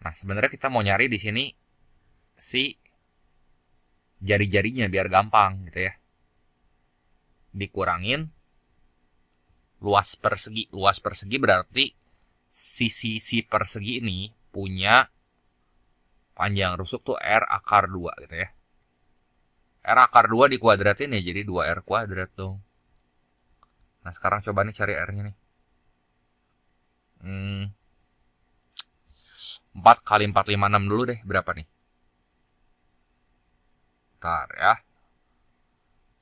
Nah, sebenarnya kita mau nyari di sini si jari-jarinya biar gampang gitu ya. Dikurangin luas persegi. Luas persegi berarti sisi persegi ini punya panjang rusuk tuh R akar 2 gitu ya. R akar 2 dikuadratin ya jadi 2R kuadrat dong. Nah, sekarang coba nih cari R-nya nih. 4 kali 456 dulu deh. Berapa nih? Bentar ya.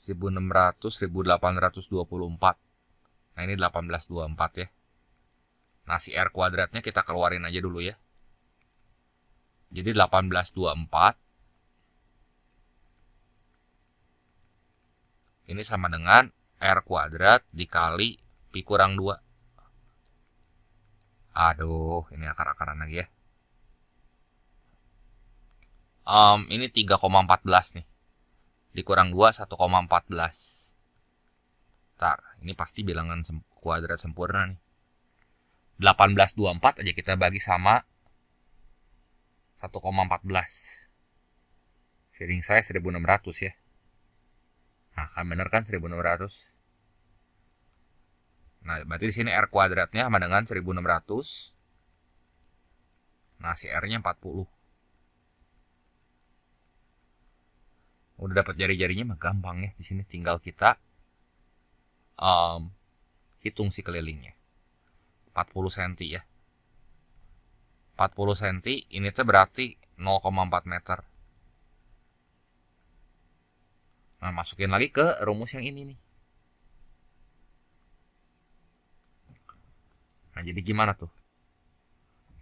1600, 1824. Nah, ini 1824 ya. Nah, si R kuadratnya kita keluarin aja dulu ya. Jadi 1824. Ini sama dengan R kuadrat dikali pi kurang 2. Aduh, ini akar-akaran lagi ya. Ini 3,14 nih. Dikurang 2, 1,14. Ntar, ini pasti bilangan kuadrat sempurna nih. 1824 aja kita bagi sama 1,14. Feeling saya 1600 ya. Nah, kan bener kan 1600. Nah, berarti di sini R kuadratnya sama dengan 1600. Nah, si R-nya 40. Udah dapat jari-jarinya mah gampang ya. Di sini tinggal kita hitung si kelilingnya. 40 cm ya. 40 cm ini tuh berarti 0,4 meter. Nah, masukin lagi ke rumus yang ini nih. Nah, jadi gimana tuh?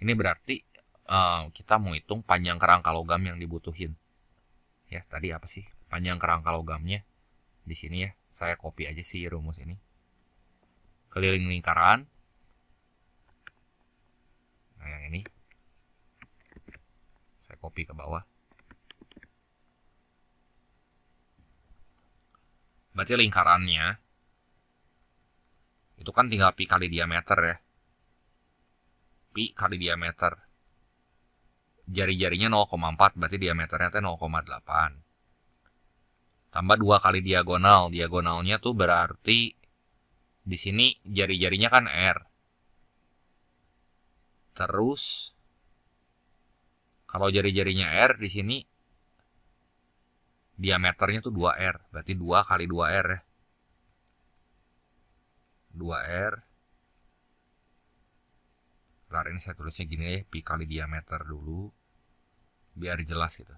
Ini berarti kita mau hitung panjang kerangka logam yang dibutuhin. Ya, tadi apa sih panjang kerangka logamnya? Di sini ya, saya copy aja sih rumus ini. Keliling lingkaran. Nah, yang ini saya copy ke bawah. Berarti lingkarannya itu kan tinggal pi kali diameter ya. Pi kali diameter. Jari-jarinya 0,4, berarti diameternya 0,8. Tambah 2 kali diagonal. Diagonalnya tuh berarti di sini jari-jarinya kan R. Terus kalau jari-jarinya R di sini diameternya tuh 2R. Berarti 2 kali 2R ya. 2R. Bentar, ini saya tulisnya gini ya, pi kali diameter dulu. Biar jelas gitu.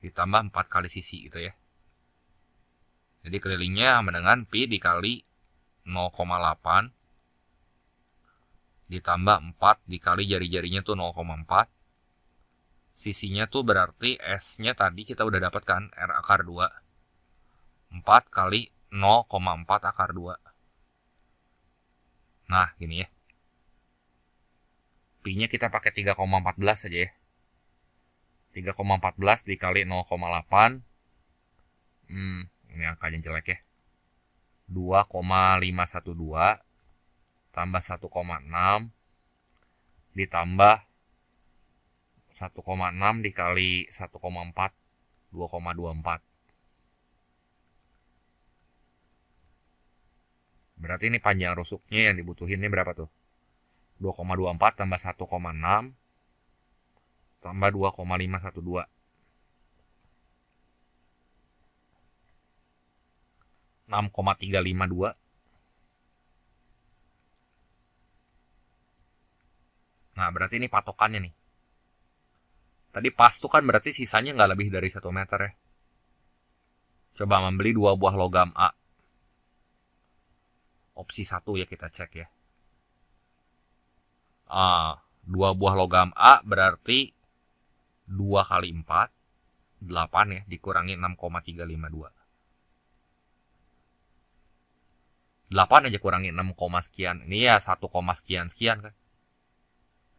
Ditambah 4 kali sisi gitu ya. Jadi kelilingnya sama dengan pi dikali 0,8 ditambah 4 dikali jari-jarinya tuh 0,4. Sisinya tuh berarti S-nya tadi kita udah dapat kan, R akar 2. 4 kali 0,4 akar 2. Nah, gini ya. Pi-nya kita pakai 3,14 aja ya. 3,14 dikali 0,8. Ini angkanya jelek ya. 2,512 tambah 1,6 ditambah 1,6 dikali 1,4, 2,24. Berarti ini panjang rusuknya yang dibutuhin ini berapa tuh? 2,24 tambah 1,6 tambah 2,512. 6,352. Nah, berarti ini patokannya nih. Tadi pas tuh kan berarti sisanya nggak lebih dari 1 meter ya. Coba membeli 2 buah logam A. Opsi 1 ya kita cek ya. 2 buah logam A berarti 2 kali 4, 8 ya, dikurangi 6,352. 8 aja kurangi 6, sekian. Ini ya 1, sekian kan.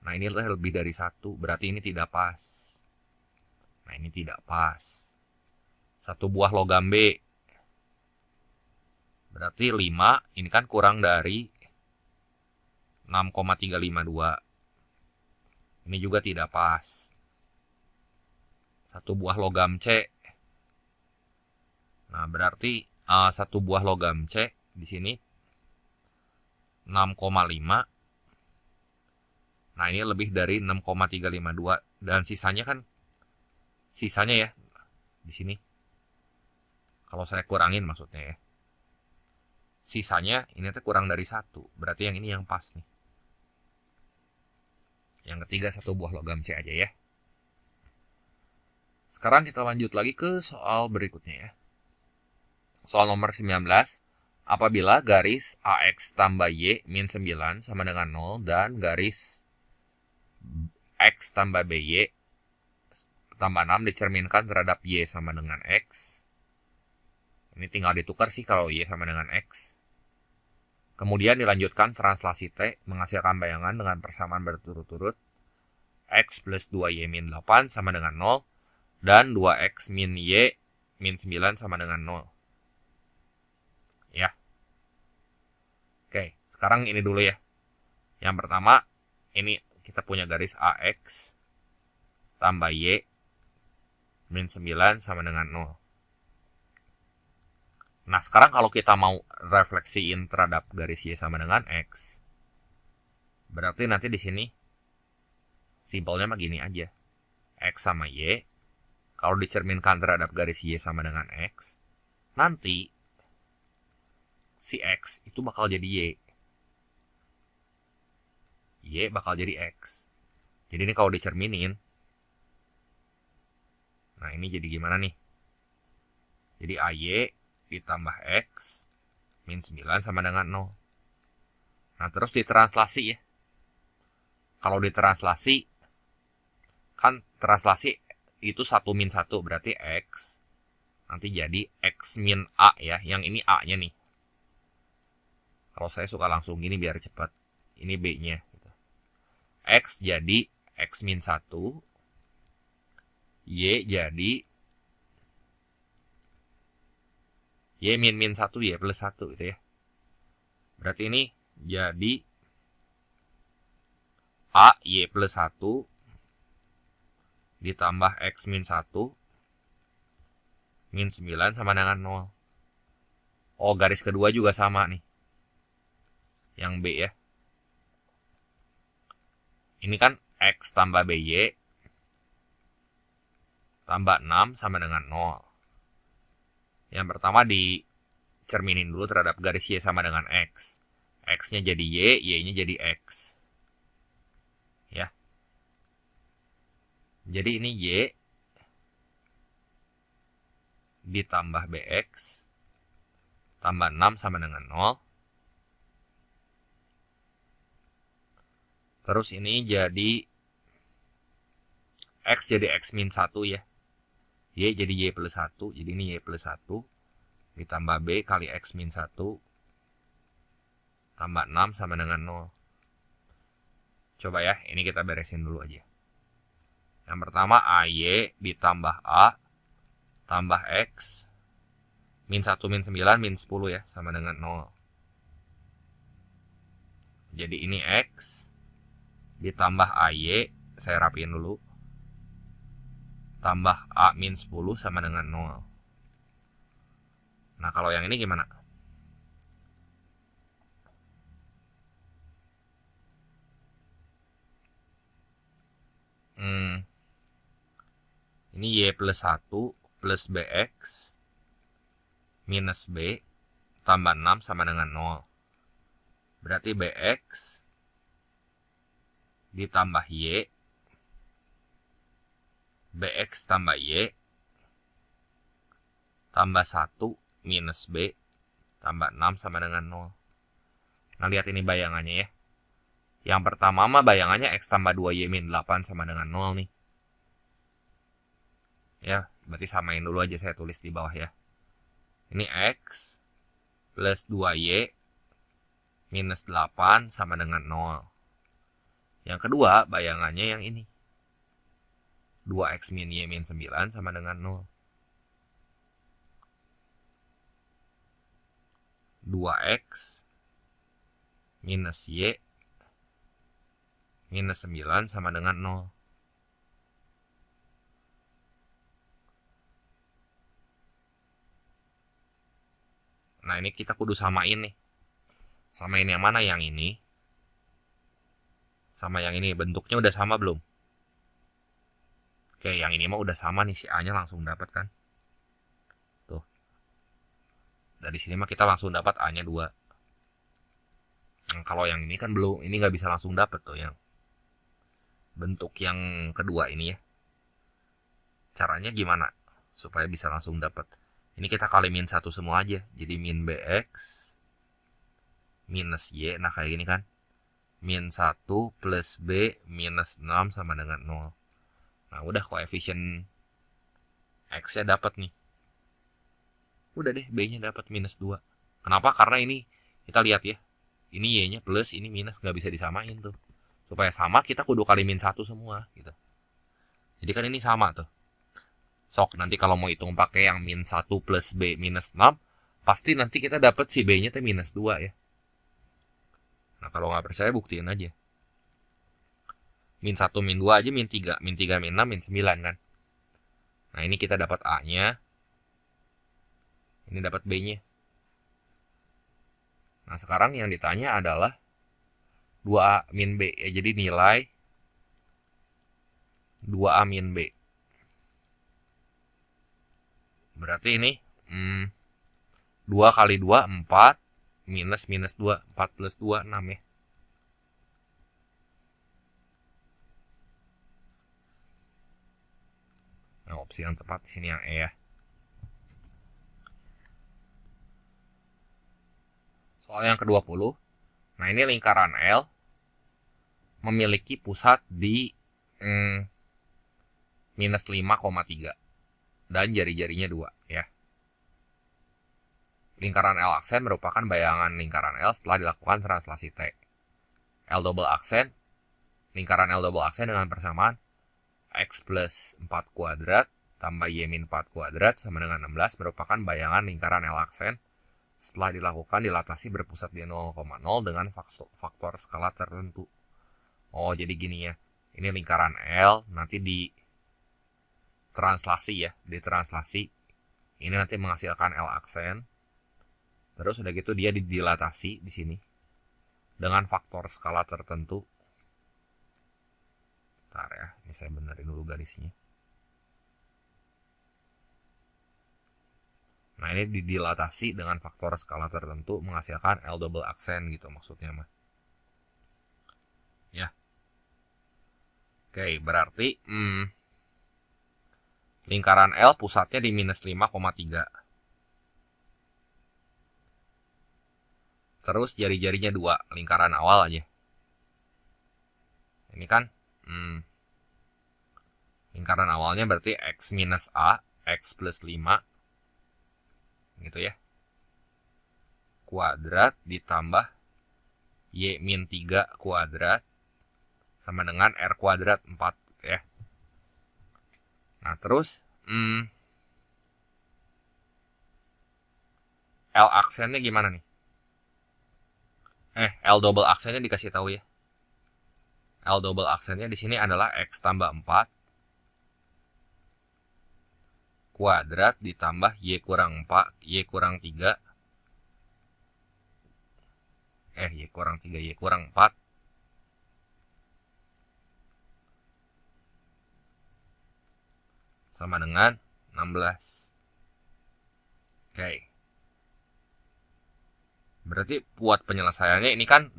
Nah, ini lebih dari 1. Berarti ini tidak pas. Nah, ini tidak pas. 1 buah logam B. Berarti 5. Ini kan kurang dari 6,352. Ini juga tidak pas. 1 buah logam C. Nah, berarti 1 buah logam C di sini 6,5. Nah, ini lebih dari 6,352 dan sisanya ya di sini. Kalau saya kurangin maksudnya ya. Sisanya ini tuh kurang dari 1. Berarti yang ini yang pas nih. Yang ketiga 1 buah logam C aja ya. Sekarang kita lanjut lagi ke soal berikutnya ya. Soal nomor 19. Apabila garis AX tambah Y min 9 sama dengan 0 dan garis X tambah BY tambah 6 dicerminkan terhadap Y sama dengan X. Ini tinggal ditukar sih kalau Y sama dengan X. Kemudian dilanjutkan translasi T menghasilkan bayangan dengan persamaan berturut-turut. X plus 2Y min 8 sama dengan 0 dan 2X min Y min 9 sama dengan 0. Ya. Oke, sekarang ini dulu ya. Yang pertama, ini kita punya garis AX tambah Y min 9 sama dengan 0. Nah, sekarang kalau kita mau refleksiin terhadap garis Y sama dengan X, berarti nanti di sini simpelnya mah gini aja. X sama Y, kalau dicerminkan terhadap garis Y sama dengan X, nanti si X itu bakal jadi Y. Y bakal jadi X. Jadi ini kalau dicerminin, nah ini jadi gimana nih? Jadi AY ditambah X Min 9 sama dengan 0. Nah, terus ditranslasi ya. Kalau ditranslasi, kan translasi itu 1 min 1, berarti X. Nanti jadi X min A ya. Yang ini A-nya nih. Kalau saya suka langsung gini biar cepat. Ini B-nya. X jadi X min 1. Y jadi Y min 1, Y plus 1 gitu ya. Berarti ini jadi A, Y plus 1 ditambah X min 1 min 9 sama dengan 0. Oh, garis kedua juga sama nih. Yang B ya. Ini kan X tambah BY tambah 6 sama dengan 0. Yang pertama dicerminin dulu terhadap garis Y sama dengan X. X-nya jadi Y, Y-nya jadi X. Ya. Jadi ini Y ditambah BX tambah 6 sama dengan 0. Terus ini jadi X jadi X min 1 ya. Y jadi Y plus 1. Jadi ini Y plus 1 ditambah B kali X min 1 tambah 6 sama dengan 0. Coba ya, ini kita beresin dulu aja. Yang pertama AY ditambah A tambah X min 1 min 9 min 10 ya, sama dengan 0. Jadi ini X ditambah AY, saya rapiin dulu, tambah A min 10 sama dengan 0. Nah, kalau yang ini gimana? Ini Y plus 1 plus BX minus B tambah 6 sama dengan 0. Berarti BX ditambah Y, BX tambah Y tambah 1 minus B tambah 6 sama dengan 0. Nah, lihat ini bayangannya ya. Yang pertama mah bayangannya X tambah 2Y min 8 sama dengan 0 nih. Ya, berarti samain dulu aja, saya tulis di bawah ya. Ini X plus 2Y minus 8 sama dengan 0. Yang kedua, bayangannya yang ini. 2X min Y min 9 sama dengan 0. 2X minus Y minus 9 sama dengan 0. Nah, ini kita kudu samain nih. Samain yang mana? Yang ini sama yang ini. Bentuknya udah sama belum? Oke, yang ini mah udah sama nih. Si A-nya langsung dapat kan. Tuh. Dari sini mah kita langsung dapat A-nya 2. Nah, kalau yang ini kan belum. Ini nggak bisa langsung dapat tuh yang bentuk yang kedua ini ya. Caranya gimana supaya bisa langsung dapat? Ini kita kali min 1 semua aja. Jadi min BX minus Y. Nah, kayak gini kan. Min 1 plus B minus 6 sama dengan 0. Nah, udah koefisien X-nya dapat nih. Udah deh, B-nya dapat minus 2. Kenapa? Karena ini, kita lihat ya. Ini Y-nya plus, ini minus. Nggak bisa disamain tuh. Supaya sama, kita kudu kali min 1 semua. Gitu. Jadi kan ini sama tuh. Sok, nanti kalau mau hitung pakai yang min 1 plus B minus 6, pasti nanti kita dapat si B-nya tuh minus 2 ya. Nah, kalau nggak percaya buktiin aja. Min 1, min 2 aja min 3. Min 3, min 6, min 9 kan. Nah, ini kita dapat A-nya. Ini dapat B-nya. Nah, sekarang yang ditanya adalah 2A min B. Ya, jadi nilai 2A min B. Berarti ini 2 kali 2, 4. Minus 2. 4 plus 2, 6 ya. Nah, opsi yang tepat di sini yang E ya. Soal yang ke-20. Nah, ini lingkaran L memiliki pusat di minus 5,3 dan jari-jarinya 2 ya. Lingkaran L aksen merupakan bayangan lingkaran L setelah dilakukan translasi T. L double aksen, lingkaran L double aksen dengan persamaan X plus 4 kuadrat tambah Y min 4 kuadrat sama dengan 16 merupakan bayangan lingkaran L aksen setelah dilakukan dilatasi berpusat di 0,0 dengan faktor skala tertentu. Oh, jadi gini ya. Ini lingkaran L nanti ditranslasi ya, ditranslasi. Ini nanti menghasilkan L aksen. Terus udah gitu dia didilatasi di sini dengan faktor skala tertentu. Bentar ya, ini saya benerin dulu garisnya. Nah, ini didilatasi dengan faktor skala tertentu menghasilkan L double aksen gitu maksudnya mah. Ya. Oke, berarti lingkaran L pusatnya di minus 5,3. Terus jari-jarinya 2, lingkaran awal aja. Ini kan lingkaran awalnya berarti X minus A, X plus 5 gitu ya, kuadrat ditambah Y min 3 kuadrat sama dengan R kuadrat 4 ya. Nah terus L aksennya gimana nih? L double aksennya dikasih tahu ya. L double aksennya di sini adalah X tambah 4 kuadrat ditambah Y kurang 4, Y kurang 3. Y kurang 3, Y kurang 4. Sama dengan 16. Oke. Berarti buat penyelesaiannya ini kan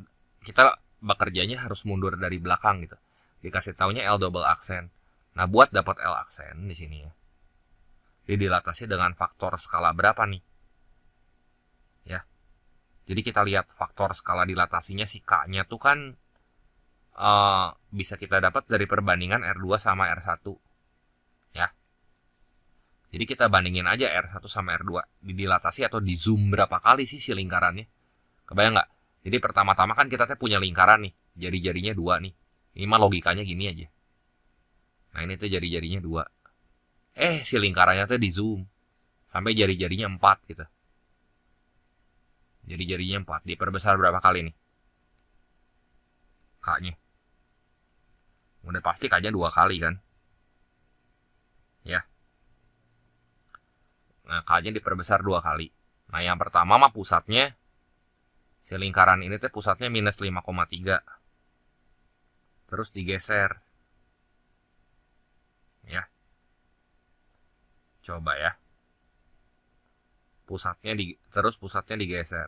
kita bekerjanya harus mundur dari belakang gitu. Dikasih taunya L double aksen. Nah, buat dapat L aksen di sini ya, didilatasi dengan faktor skala berapa nih? Ya. Jadi kita lihat faktor skala dilatasinya si K-nya tuh kan bisa kita dapat dari perbandingan R2 sama R1. Ya. Jadi kita bandingin aja R1 sama R2. Didilatasi atau di zoom berapa kali sih si lingkarannya? Kebayang nggak? Jadi pertama-tama kan kita punya lingkaran nih. Jari-jarinya 2 nih. Ini mah logikanya gini aja. Nah ini tuh jari-jarinya 2. Si lingkarannya tuh di zoom. Sampai jari-jarinya 4 gitu. Jari-jarinya 4. Diperbesar berapa kali nih? K-nya. Udah pasti K-nya 2 kali kan? Ya. Nah, K-nya diperbesar 2 kali. Nah, yang pertama mah pusatnya, si lingkaran ini tuh pusatnya minus 5,3. Terus digeser. Ya. Coba ya. Terus pusatnya digeser.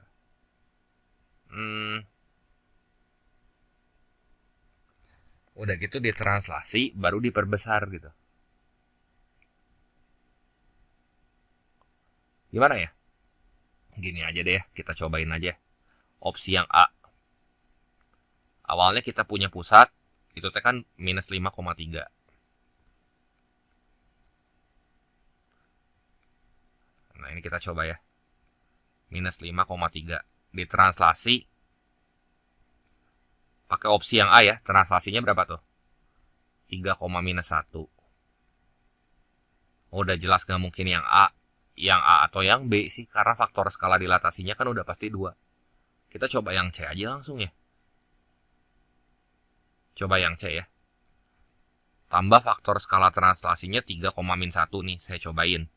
Udah gitu ditranslasi, baru diperbesar gitu. Gimana ya? Gini aja deh, kita cobain aja. Opsi yang A. Awalnya kita punya pusat, itu teh kan minus 5,3. Nah ini kita coba ya. Minus 5,3. Ditranslasi. Pakai opsi yang A ya. Translasinya berapa tuh? 3, minus 1. Udah jelas gak mungkin yang A. Yang A atau yang B sih. Karena faktor skala dilatasinya kan udah pasti 2. Kita coba yang C aja langsung ya. Coba yang C ya. Tambah faktor skala translasinya 3, min 1 nih. Saya cobain.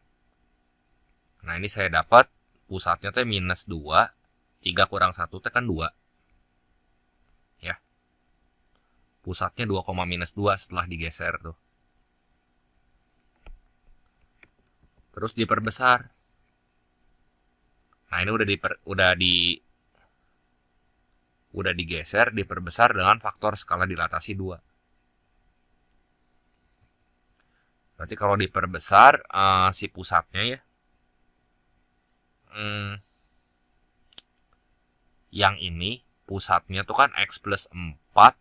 Nah ini saya dapat pusatnya teh minus 2. 3 kurang 1 teh kan 2. Ya. Pusatnya 2, minus 2 setelah digeser tuh. Terus diperbesar. Nah ini udah digeser, diperbesar dengan faktor skala dilatasi 2. Berarti kalau diperbesar si pusatnya ya. Yang ini pusatnya tuh kan X plus 4,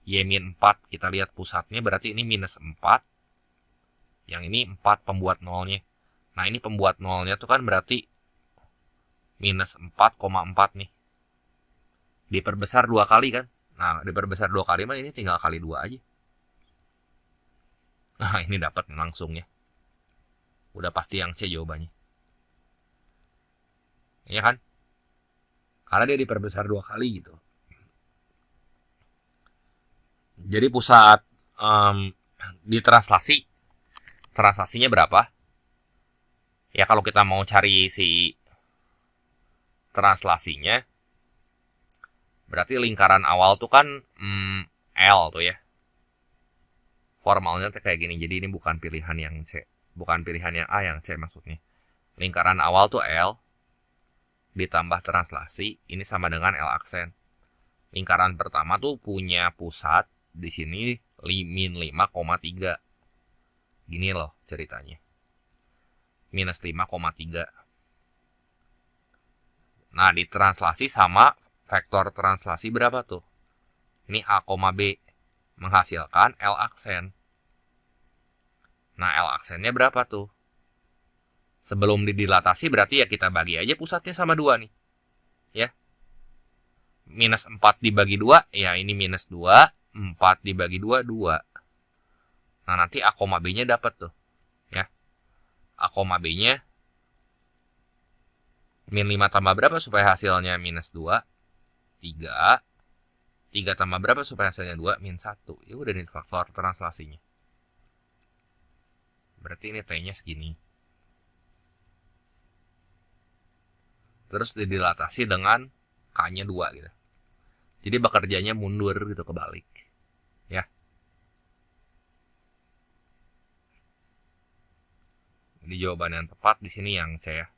Y min 4. Kita lihat pusatnya berarti ini minus 4. Yang ini 4 pembuat nolnya. Nah ini pembuat nolnya tuh kan berarti minus 4,4 nih. Diperbesar 2 kali kan. Nah diperbesar 2 kali mah ini tinggal kali 2 aja. Nah ini dapat langsung ya. Udah pasti yang C jawabannya. Iya kan? Karena dia diperbesar 2 kali gitu. Jadi pusat di translasinya berapa? Ya kalau kita mau cari si translasinya, berarti lingkaran awal tuh kan L tuh ya. Formalnya tuh kayak gini. Jadi ini bukan pilihan yang C, bukan pilihan yang A, yang C maksudnya. Lingkaran awal tuh L ditambah translasi, ini sama dengan L aksen. Lingkaran pertama tuh punya pusat di sini min 5,3. Gini loh ceritanya. Minus 5,3. Nah, ditranslasi sama vektor translasi berapa tuh? Ini A, B menghasilkan L aksen. Nah, L aksennya berapa tuh? Sebelum didilatasi berarti ya kita bagi aja pusatnya sama 2 nih. Ya. Minus 4 dibagi 2, ya ini minus 2. 4 dibagi 2, 2. Nah, nanti A, B-nya dapat tuh. Ya. A, B-nya min 5 tambah berapa supaya hasilnya minus 2? 3. 3 tambah berapa supaya hasilnya 2? Min 1. Ya udah nih faktor translasinya. Berarti ini T-nya segini. Terus didilatasi dengan K-nya 2 gitu. Jadi bekerjanya mundur gitu, kebalik. Ya. Jadi jawaban yang tepat di sini yang C ya.